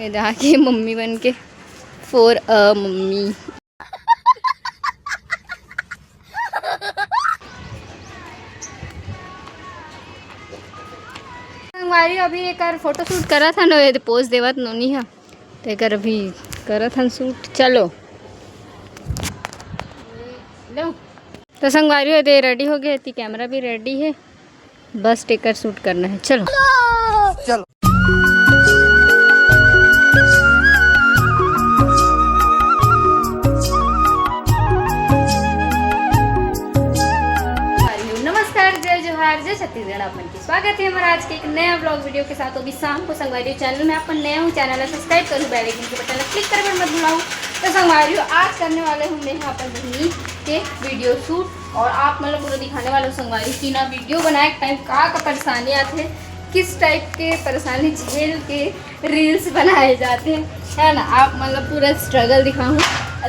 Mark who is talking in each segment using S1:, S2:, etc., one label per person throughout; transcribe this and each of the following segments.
S1: जहाँ की मम्मी बन के फॉर अ मम्मी। हमारी अभी एक फोटो शूट करा था ना, पोज देवत नोनी है तो एक अभी करा था शूट। चलो लो तो संगवारी हो दे रेडी हो गए थी, कैमरा भी रेडी है, बस टेकर शूट करना है। चलो
S2: चलो
S1: नमस्कार, जय जोहार, जय छत्तीसगढ़। अपन की स्वागत है हमारा आज के एक नया ब्लॉग वीडियो के साथ। अभी शाम को संगवारी चैनल में अपन नया हूँ, चैनल सब्सक्राइब करूँ, बेल आइकन के बटन क्लिक कर मत भूलाऊँ। तो संगवारी आज करने वाले हूँ मैं अपन बहनी के वीडियो शूट, और आप मतलब पूरा दिखाने वाले हो संगवारी की ना वीडियो बनाए टाइम का परेशानी आते हैं, किस टाइप के परेशानी झेल के रील्स बनाए जाते हैं, है ना। आप मतलब पूरा स्ट्रगल दिखाऊँ।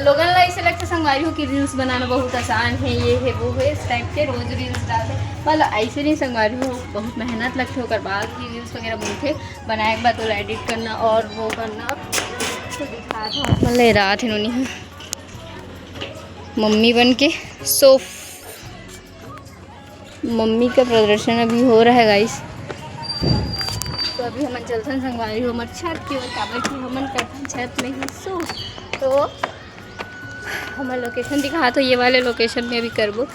S1: लोगों ने ऐसे लगता संगवारी हो कि रील्स बनाना बहुत आसान है, ये है वो है, इस टाइप के रोज़ रील्स डालते। मतलब ऐसे नहीं संगवारी हो, बहुत मेहनत लगती है, बाद की रील्स वगैरह बनते बनाए के बाद तो एडिट करना और वो करना तो दिखा था। मतलब रात इन्होंने मम्मी बन के सोफ मम्मी का प्रदर्शन अभी हो रहा है गाइस। तो अभी हम चलते संगवारी हो हमारे छत की ओर, काबर की हमन करते छत में ही सो। तो हमारा लोकेशन दिखा, तो ये वाले लोकेशन में अभी करबो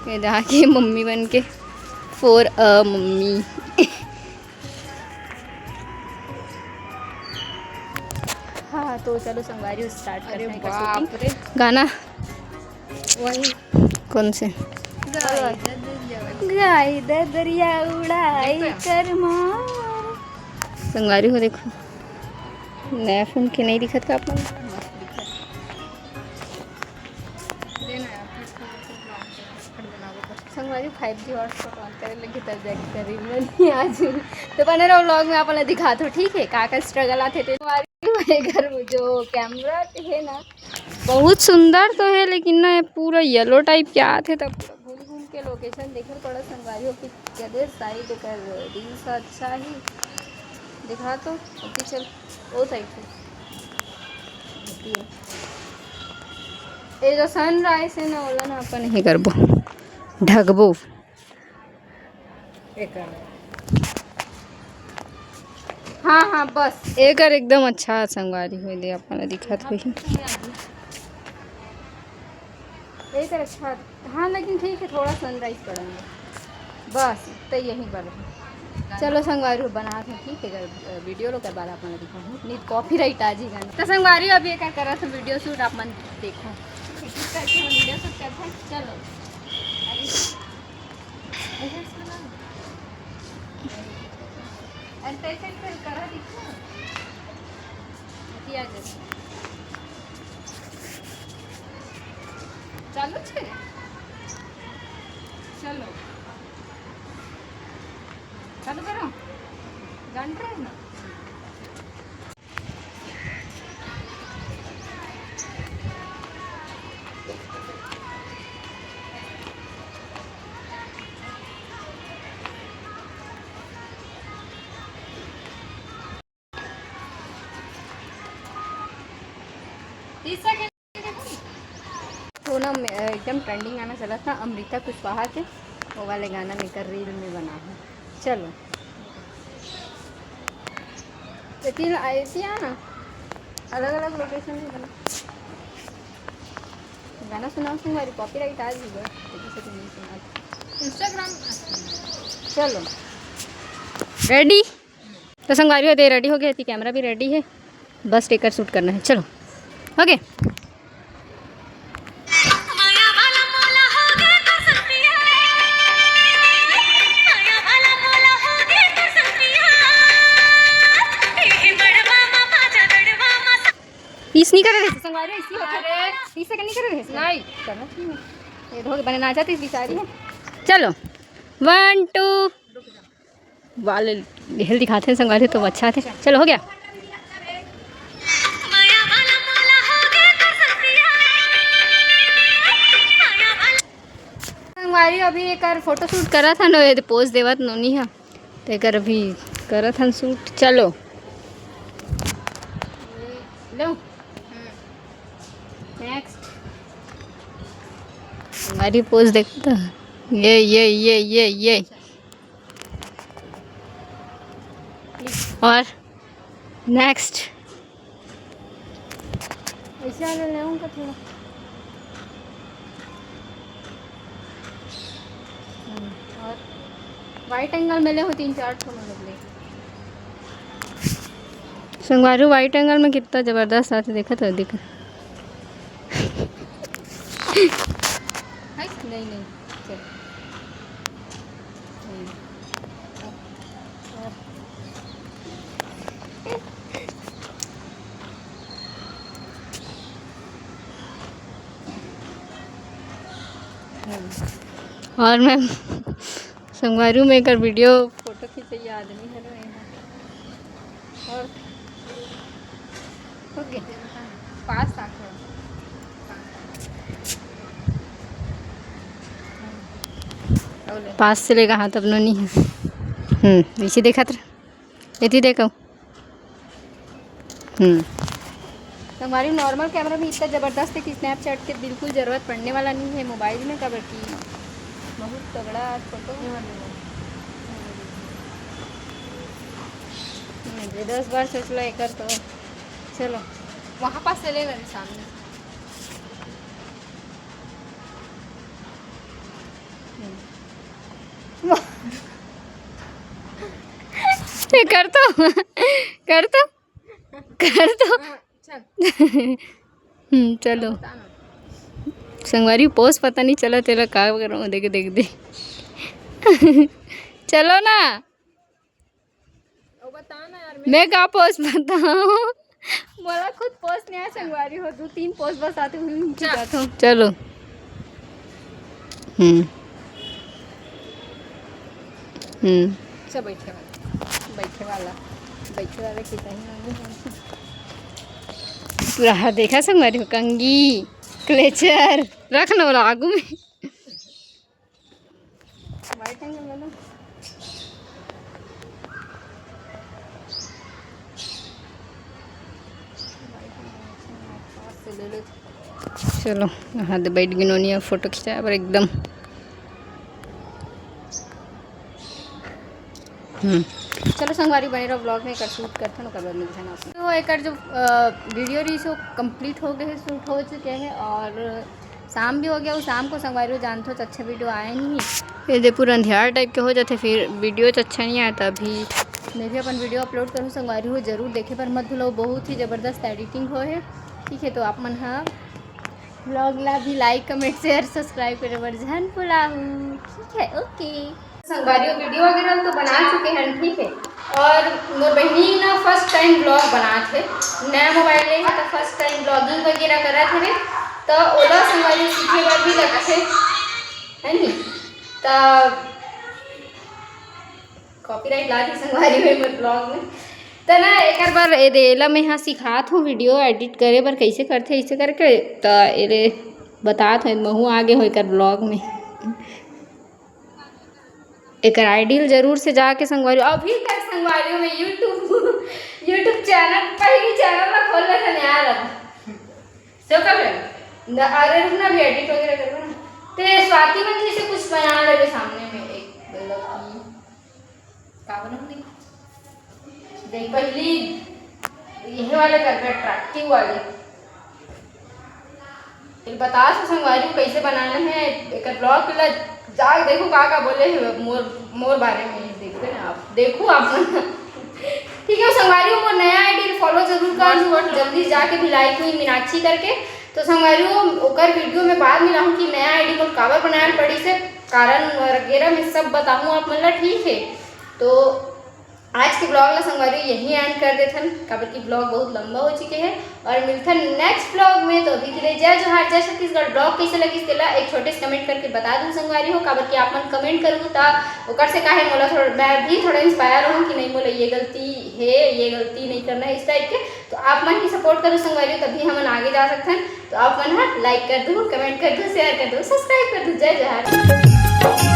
S1: जहाँ की मम्मी बन के फॉर अ मम्मी। हाँ तो चलो संगवारी स्टार्ट करते हैं शूटिंग। गाना वही कौन से गाई दरिया उड़ाई कर मार। संगवारी हो देखो नया फोन के नहीं दिखत का अपन संगवारी 5G हॉटस्पॉट ऑन करे लगे तब जाके करी नहीं आज। तो बने रहो व्लॉग में, अपन दिखा दो ठीक है का स्ट्रगल आते थे हमारे घर में। जो कैमरा है ना बहुत सुंदर तो है, लेकिन ना पूरा येलो टाइप क्या आते तब घूम घूम के लोकेशन देखे पड़ा संगवारी हो कि कैसे साइड कर रील्स अच्छा ही दिखा। तो अभी चल वो साइड से ये जो सनराइज है ना ओला ना अपन नहीं करबो, ढकबो। हाँ हाँ बस एक एकदम अच्छा संगवारी हो दे अपन दिखत हुई एक अच्छा। हाँ लेकिन ठीक है, थोड़ा सनराइज करेंगे बस तो यही बन। चलो संगवारी हो बना था ठीक है, अगर वीडियो लो करवा अपन दिखाऊँ नहीं कॉपीराइट आ जी गाना। तो संगवारी अभी एक करा था वीडियो शूट, आप मन देखो वीडियो शूट करते हैं। चलो करा दिखो चालू छे। चलो चालू करो गान रहे ना। तो ना एकदम ट्रेंडिंग गाना चला था अमृता कुशवाहा के, वो वाले गाना लेकर रील में बना है। चलो लेकिन ऐसी ना अलग अलग लोकेशन में बना गाना सुनाओ तुम्हारी कॉपीराइट आ गई है तो नहीं सुना इंस्टाग्राम। चलो रेडी तो संगवारी हो दे रेडी हो गई थी, कैमरा भी रेडी है, बस टेकर शूट करना है। चलो ओके पीस नहीं कर रहे थे संगवारी इसी वक्त 30 सेकंड नहीं कर रहे थे नहीं करना चाहिए ये धो के बने ना जाती बेचारी है। चलो 1 2 वाले हेल दिखाते हैं संगवारी तो अच्छा थे। चलो हो गया। संगवारी अभी एक फोटो शूट करा था ना, पोज देवत नोनी है तो एक अभी करा था शूट। चलो लो नेक्स्ट हमारी पोज देखो तो ये और नेक्स्ट ऐसे आगे ले उनका थोड़ा और वाइट एंगल में ले हो 3-4 ठो मतलब ले संगवारू वाइट एंगल में कितना ज़बरदस्त आते देखा तो दिख नहीं चल और मैं संगवारू में कर वीडियो फोटो खींचे आदमी है और ओके पास पास से लेगा हाथ अपना नहीं है नीचे देखा था ये देखो हमारी नॉर्मल कैमरा भी इतना ज़बरदस्त है कि स्नैपचैट के बिल्कुल ज़रूरत पड़ने वाला नहीं है मोबाइल में कवर की बहुत तगड़ा फोटो मुझे 10 बार सोच लो एक तो चलो वहाँ पास से ले मेरे सामने कर तो चलो संगवारी पोस्ट पता नहीं चला तेरा का करो देख दे चलो ना बताना यार मैं का पोस्ट बताऊं बोला खुद पोस्ट नहीं है संगवारी हो 2-3 पोस्ट बस आते हुए चलो सब बैठे वाला कितना ही पूरा देखा संगवारी हो कंगी क्लेचर रखना वाला आगू में वाइट एंगल वाला चलो हाथ बैठ गिनोनिया फोटो खिंचाया पर एकदम चलो संगवारी बने रहो ब्लॉग में कर शूट करते ना कर मिलते हैं तो एक जो वीडियो रही सो कंप्लीट हो गए शूट हो चुके हैं और शाम भी हो गया शाम को संगवारी जानते हो तो अच्छा वीडियो आया नहीं ये दे पूरा अंधियार टाइप के हो जाते फिर वीडियो तो अच्छा नहीं आता अभी मैं भी अपन वीडियो अपलोड करूँ संगवारी हो जरूर देखे पर मत भूलो बहुत ही ज़बरदस्त एडिटिंग हो है ठीक है तो आप मन हाँ ब्लॉग ला भी लाइक कमेंट शेयर सब्सक्राइब करे वर्जन बुलाऊँ ठीक है ओके संगवारी वीडियो वगैरह तो बना चुके हैं ठीक है और मोर बहनी ना फर्स्ट टाइम ब्लॉग बना थे नया मोबाइल ले तो फर्स्ट टाइम ब्लॉगिंग वगैरह करा थे तो ओला संगवारी सीखे बार भी लगा थे है नी तो कॉपीराइट ला थी संगवारी में मोर ब्लॉग में तो ना एक बार ये देला मैं यहाँ सिखात हूँ वीडियो एडिट करे बर कैसे करते ऐसे करके तो ये बतात हूँ महू आगे हो कर ब्लॉग में एक आइडियल जरूर से जाके संगवारी अभी तक संगवारी में यूट्यूब चैनल पहली चैनल में खोल रहा था नया रहा सो कब अरे रुकना भी एडिट वगैरह करो ना तो स्वाति मंदिर से कुछ बना ले सामने में एक मतलब का बनाऊंगी देख पहली यही वाले कर अट्रैक्टिव वाले बता संगवारी कैसे बनाना है एक ब्लॉग के जाके देखो का बोले मोर बारे में देखते ना आप देखो आप ठीक है संगवारी मोर नया आईडी फॉलो जरूर कर जल्दी जाके भी लाइक हुई मीनाक्षी करके तो संगवारी ओकर वीडियो में बाद में लाऊँ कि नया आईडी को काबर बनाए पड़ी से कारण वगैरह मैं सब बताऊँ आप मतलब ठीक है तो आज के ब्लॉग ला संगवारी यही एंड कर देते हैं काबर की ब्लॉग बहुत लंबा हो चुके हैं और मिलते हैं नेक्स्ट ब्लॉग में तो अभी के लिए जय जोहार जय छत्तीसगढ़ ब्लॉग कैसे लगी इसके एक छोटे से कमेंट करके बता दूँ संगवारी हो काबर की आप मन कमेंट करूँ तो ओकर से काहे मोला थोड़ा मैं भी थोड़ा इंस्पायर हूँ कि नहीं बोले ये गलती है ये गलती नहीं करना है इस टाइप के तो आप मन ही सपोर्ट करो संगवारी तभी हम आगे जा सकते हैं तो आप मन लाइक कर दो कमेंट कर दो शेयर कर दो सब्सक्राइब कर दो जय जोहार।